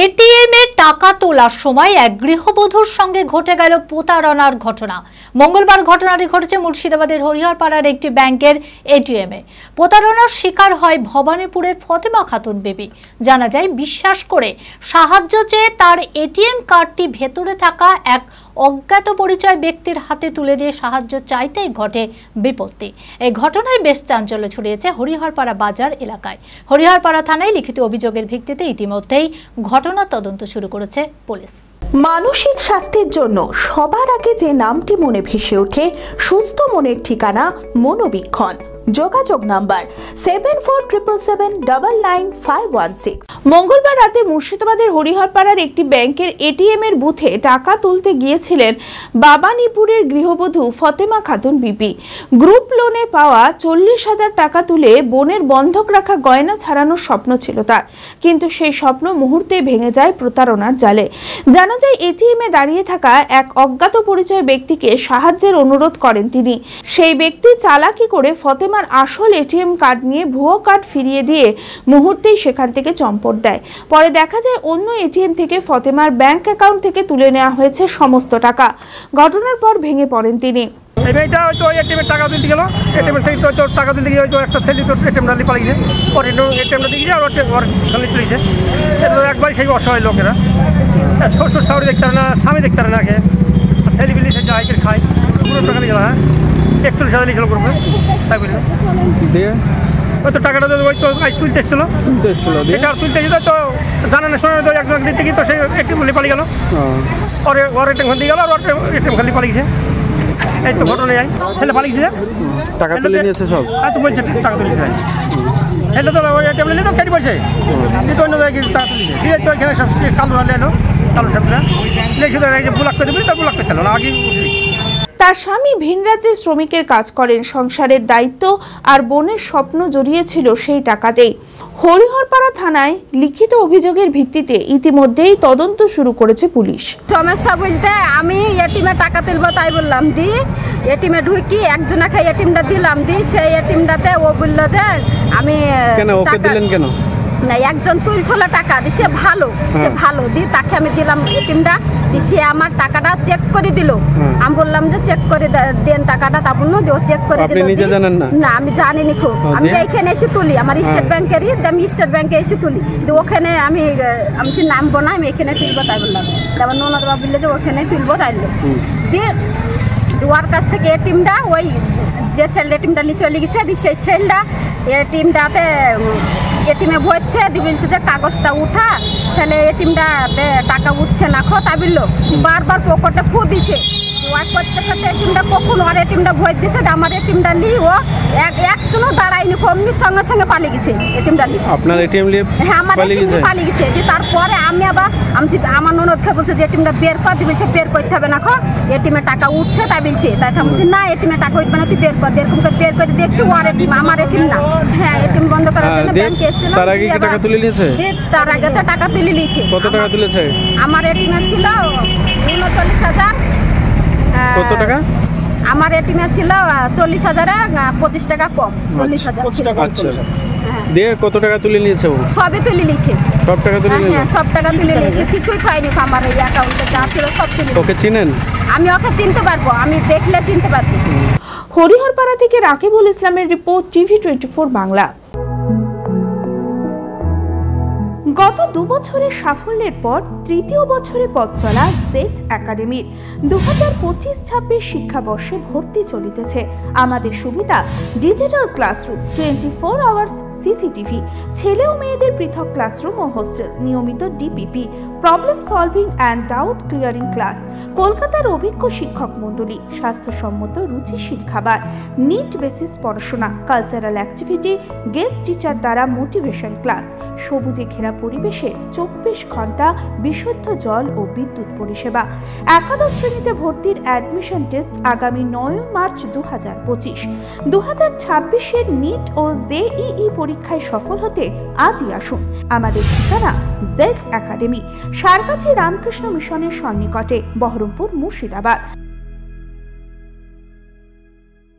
ATM এ টাকা তোলার সময় এক গৃহবধূর সঙ্গে ঘটে গেল প্রতারণার ঘটনা। মঙ্গলবার ঘটনাটি ঘটেছে মুর্শিদাবাদের হরিহরপাড়ার একটি ব্যাংকের এটিএম এ। প্রতারণার শিকার হয় ভবানীপুরের ফতেমা খাতুন বেবি। জানা যায়, বিশ্বাস করে সাহায্য চেয়ে তার এটিএম কার্ডটি ভেতরে থাকা এক অজ্ঞাত পরিচয় ব্যক্তির হাতে তুলে দিয়ে সাহায্য চাইতেই ঘটে বিপত্তি। এই ঘটনায় বেশ চাঞ্চল্য ছড়িয়েছে হরিহরপাড়া বাজার এলাকায়। হরিহরপাড়া থানায় লিখিত অভিযোগের ভিত্তিতে ইতিমধ্যেই ঘটনা তদন্ত শুরু করেছে পুলিশ। মানসিক স্বাস্থ্যের জন্য সবার আগে যে নামটি মনে ভেসে ওঠে, সুস্থ মনের ঠিকানা মনোবীক্ষণ। যোগাযোগ নাম্বার 7477799516। মঙ্গলবার রাতে মুর্শিদাবাদের হরিহরপাড়ার একটি ব্যাংকের এটিএম এর বুথে টাকা তুলতে গিয়েছিলেন বাবানীপুরের গৃহবধূ ফতেমা খাতুন বিবি। গ্রুপ লোনে পাওয়া 40,000 টাকা তুলে বোনের বন্ধক রাখা গয়না ছাড়ানোর স্বপ্ন ছিল তার, কিন্তু সেই স্বপ্ন মুহূর্তে ভেঙে যায় প্রতারণার জালে। জানা যায়, এটিএম এ দাঁড়িয়ে থাকা এক অজ্ঞাত পরিচয় ব্যক্তিকে সাহায্যের অনুরোধ করেন তিনি। সেই ব্যক্তি চালাকি করে ফতেমার আসল এটিএম কার্ড নিয়ে ভুয়ো কার্ড ফিরিয়ে দিয়ে মুহূর্তেই সেখান থেকে চম্পট দেয়। পরে দেখা যায়, অন্য এটিএম থেকে ফতেমার ব্যাংক অ্যাকাউন্ট থেকে তুলে নেওয়া হয়েছে সমস্ত টাকা। ঘটনার পর ভেঙে পড়েন তিনি। টাকা দিতে গেল, এটিএম থেকে টাকা দিতে গিয়ে একটা ছেলে এটিএম ডালি পালিয়ে এটিএমটা দিয়ে গিয়ে চলেছে। একবার সেই অসহায় লোকেরা শ্বশুর শাশুড়ি দেখতে পারে না, স্বামী দেখতে পারে না, আগে ছেলে বিলি সে যায় খায়, পুরো টাকা নিয়ে গেল। হ্যাঁ, 41,000 নিয়েছিল করবে, তাই বললো দিয়ে ওই তো টাকাটা ওই তো আজ তুলতে এসেছিল এটা আর তুলতে এসেছিল, তো জানানোর সময় তো একজন দিতে গিয়ে তো সেই এটিএম খালি পালিয়ে গেল, ওর এটিএম খালি দিয়ে গেল, আর এটিএম খালি পালিয়েছে। এই তো ঘটনা যায়, ছেলে পালিয়েছে, টাকা তুলে নিয়েছে সব। হ্যাঁ, তো বলছে টাকা তুলেছে, ছেলে তো ওই এটিএম নিয়ে তো কেটে পড়ছে, কিন্তু অন্য জায়গায় টাকা তুলেছে। ঠিক আছে, তো এখানে সব কালো এলো, কালো সাপটা শুধু ব্লক করে দেবে, তো ব্লক করতে হলো না আগে। তার স্বামী ভিন রাজ্যে শ্রমিকের কাজ করেন, সংসারের দায়িত্ব আর বোনের স্বপ্ন জড়িয়েছিল সেই টাকাতেই। হরিহরপাড়া থানায় লিখিত অভিযোগের ভিত্তিতে ইতিমধ্যেই তদন্ত শুরু করেছে পুলিশ। সমস্যা বলতে, আমি এটিএমে টাকা তুলবো তাই বললাম, দি এটিএমে ঢুকি একজনকে এটিএমটা দিলাম, দি সেই এটিএমটাতে ও বললো যে আমি কেন ওকে দিলেন কেন না, একজন তুলছিল টাকা দি, সে ভালো দি, তাকে আমি দিলাম এটিএমটা, সে আমার টাকাটা চেক করে দিল। আমি বললাম যে চেক করে দেন টাকাটা, তা বললো ও চেক করে দিল। না, আমি জানিনি খুব, আমি এইখানে এসে তুলি, আমার স্টেট ব্যাংকেরই, আমি স্টেট ব্যাংকে এসে তুলি, ওখানে আমি নামবো না, আমি এখানে তুলবো তাই বললাম। তারপর ননদ বাবা বললে যে ওখানে তুলবো তাই দিয়ে ওর কাছ থেকে এটিএমটা, ওই যে ছেলেটা এটিএমটা নিয়ে চলে গেছে, সেই ছেলেটা এটিএমটাতে এটিএমে ভরছে, বলছে যে কাগজটা উঠা, তাহলে এটিএমটাতে টাকা উঠছে না, তাই বললো। বারবার পকেটে ফু দিছে, ওয়াই করতে করতে এটিএমটা কখন ওর এটিএমটা ভর দিছে, আমার এটিএমটা নিয়ে ও একজনও দাঁড়ায়নি, অমনি সঙ্গে সঙ্গে পালিয়ে গেছে এটিএমটা নিয়ে। আপনার এটিএম নিয়ে? হ্যাঁ, আমার এটিএম পালিয়ে গেছে। তারপরে আমি আবার আমার ননদকে বলছে যে এটিএমটা বের কর, বলছে বের করতে হবে না, এটিএমে টাকা উঠছে তাই বলছে। তাই বলছি না, এটিএমে টাকা উঠবে না, তুই বের কর। এরকম করে বের করে দেখছি ওর এটিএম, আমার এটিএম না। হ্যাঁ, এটিএম বন্ধ করার জন্য ব্যাংকে এসেছিলাম। তার আগে কি টাকা তুলে নিয়েছে? তার আগে তো টাকা তুলে নিয়েছে। কত টাকা তুলেছে? আমার এটিএমে ছিল 39,000। কত টাকা? আমার এটিএমে ছিল 40,000-এ 25 টাকা কম, 40,000। আচ্ছা, দিয়ে কত টাকা তুলে নিয়েছে ও? সবই তুলে নিয়েছে, সব টাকা তুলে নিয়েছে। হ্যাঁ, সব টাকা তুলে নিয়েছে, কিছুই পাইনি। আমার এই অ্যাকাউন্টে যা ছিল সব তুলে। ওকে চিনেন? আমি ওকে চিনতে পারবো, আমি দেখলে চিনতে পারবো। হরিহরপাড়া থেকে রাকিবুল ইসলামের রিপোর্ট, TV24 বাংলা। গত 2 বছরের সাফল্যের পর তৃতীয় বছরে পথ চলা জেড একাডেমির 2025-26 শিক্ষাবর্ষে ভর্তি চলিতেছে। আমাদের সুবিধা ডিজিটাল ক্লাসরুম, 24 আওয়ার্স সিসিটিভি, ছেলে ও মেয়েদের পৃথক ক্লাসরুম ও হোস্টেল, নিয়মিত DPP, problem solving and doubt clearing class, কলকাতার অভিজ্ঞ শিক্ষক মণ্ডলী, স্বাস্থ্যসম্মত রুচিশীল খাবার, নিট বেসিস পড়াশোনা, কালচারাল অ্যাক্টিভিটি, গেস্ট টিচার দ্বারা মোটিভেশন ক্লাস, সবুজে ঘেরা পরিবেশে 24 ঘন্টা বিশুদ্ধ জল ও বিদ্যুৎ পরিষেবা। একাদশ শ্রেণীতে ভর্তির অ্যাডমিশন টেস্ট আগামী 9 মার্চ 2025। 2026-এর নিট ও জেইই পরীক্ষায় সফল হতে আজই আসুন। আমাদের ঠিকানা জেড একাডেমি, সারগাছি রামকৃষ্ণ মিশনের সন্নিকটে, বহরমপুর, মুর্শিদাবাদ।